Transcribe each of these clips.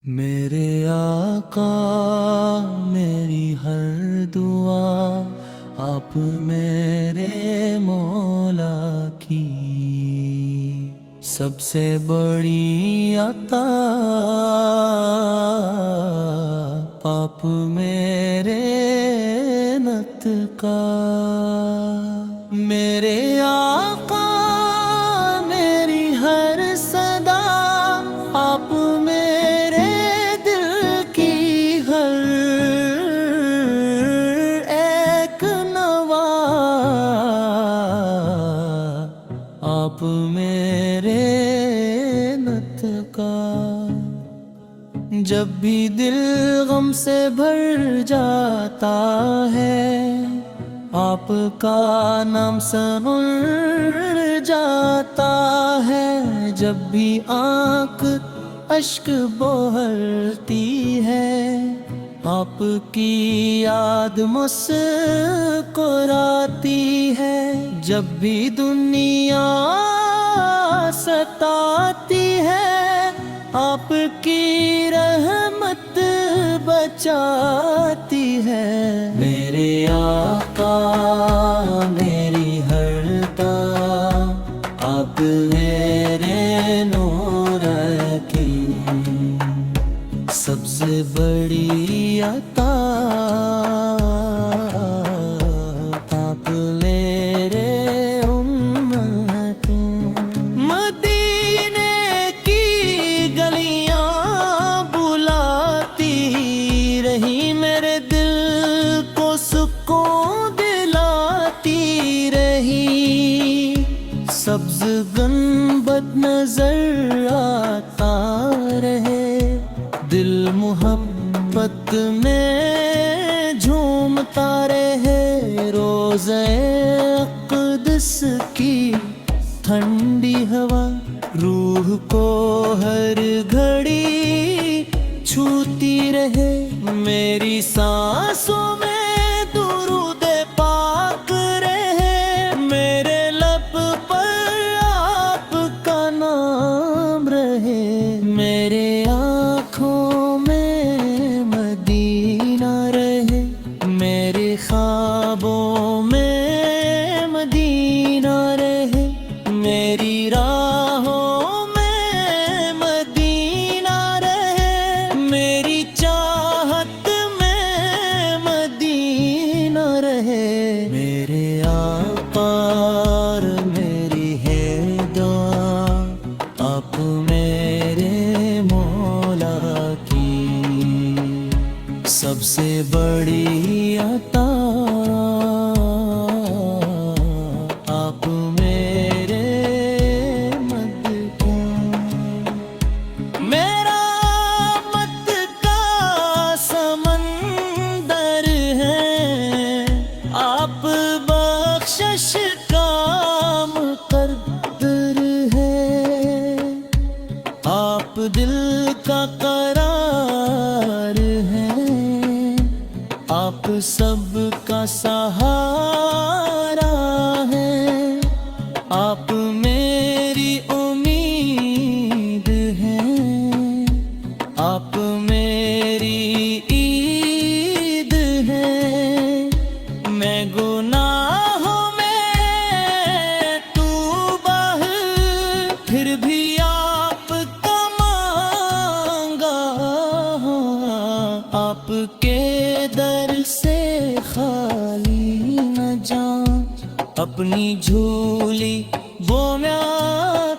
میرے آقا میری ہر دعا آپ میرے مولا کی سب سے بڑی عطا آپ میرے نت کا میرے آقا میری ہر صدا آپ میرے دل کی ہر ایک نوا آپ میرے نت کا جب بھی دل غم سے بھر جاتا ہے آپ کا نام سنر جاتا ہے جب بھی آنکھ اشک بہرتی ہے آپ کی یاد مسکراتی ہے جب بھی دنیا ستاتی ہے آپ کی رحمت بچاتی ہے میرے آقا میری ہر دعا آپ میرے نور کی سب سے بڑی عطا آپ میرے امت مدینے کی گلیاں بلاتی رہی میرے دل کو سکون دلاتی رہی سبز گنبد نظر آتا رہے دل محبت میں جھومتا رہے روزہ اقدس کی ٹھنڈی ہوا روح کو ہر گھڑی چھوتی رہے میری سانسوں میں درود پاک رہے میرے لب پر آپ کا نام رہے میرے آنکھوں میں مدینہ رہے میرے خوابوں میں مدینہ رہے میری راہوں میں مدینہ رہے میری چاہت میں مدینہ رہے میرے آقا اور میری ہے دعا آپ میرے مولا کی سب سے بڑی عطا آپ میرے مد کا میرا مد کا سمندر ہے آپ بخشش کا مقدر ہے آپ دل کا قرار ہے آپ سب کا سہارا ہے آپ میری امید ہیں آپ میری عید ہیں میں گناہوں میں توبہ پھر بھی آپ کا مانگا آپ کے در سے خالی نہ جاؤں اپنی جھولی وہ میں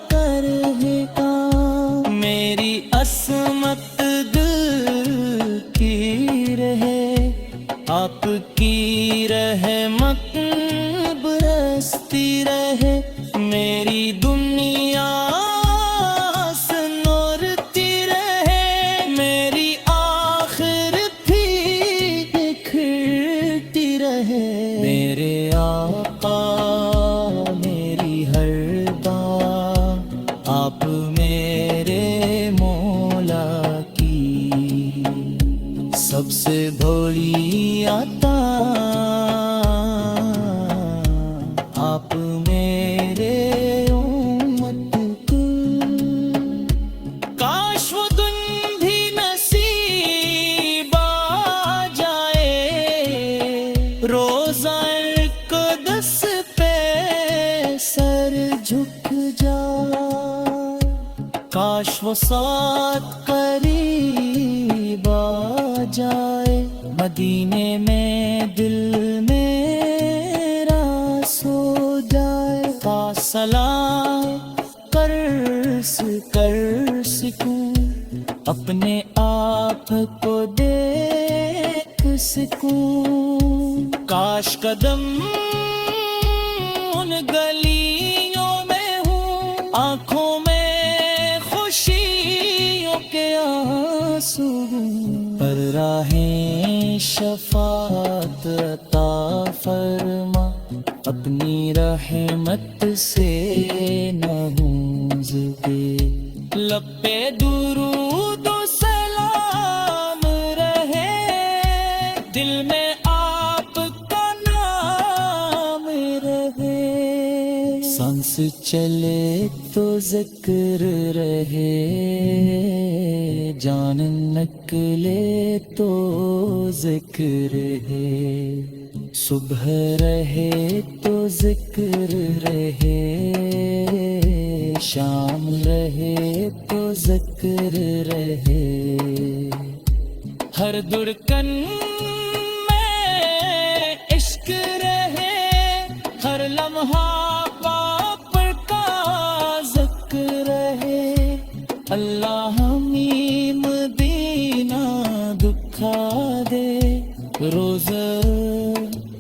کر ہے کام میری عصمت دل کی رہے آپ کی رحمت برستی رہے میری دنیا سنورتی رہے میری آخرت بھی بکھرتی رہے میرے آقا میری ہر دعا آپ میرے مولا کی سب سے بڑی عطا آپ میرے امت کو کاش وہ دن بھی نہ وہ ساتھ قریب آ جائے، مدینے میں دل میرا سو جائے، فاصلہ کر سکوں، اپنے آپ کو دیکھ سکوں، کاش قدم ان گلیوں میں ہوں، آنکھوں میں خوشیوں کے آنسو ہوں، پر راہیں شفاعت عطا فرما، اپنی رحمت سے نوز دے، لب پہ درود و سلام رہے، دل میں آپ کا نام رہے، سانس چلے تو ذکر رہے، جان نکلے تو ذکر ہے، صبح رہے تو ذکر رہے، شام رہے تو ذکر رہے، ہر دھڑکن میں عشق رہے، ہر لمحہ باپ کا ذکر رہے، اللہ میم دینا دکھا دے، روز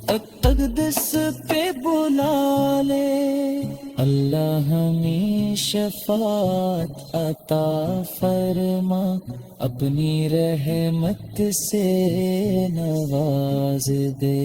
اقدس پہ بلا لے، اللہ ہمیں شفاعت عطا فرما، اپنی رحمت سے نواز دے۔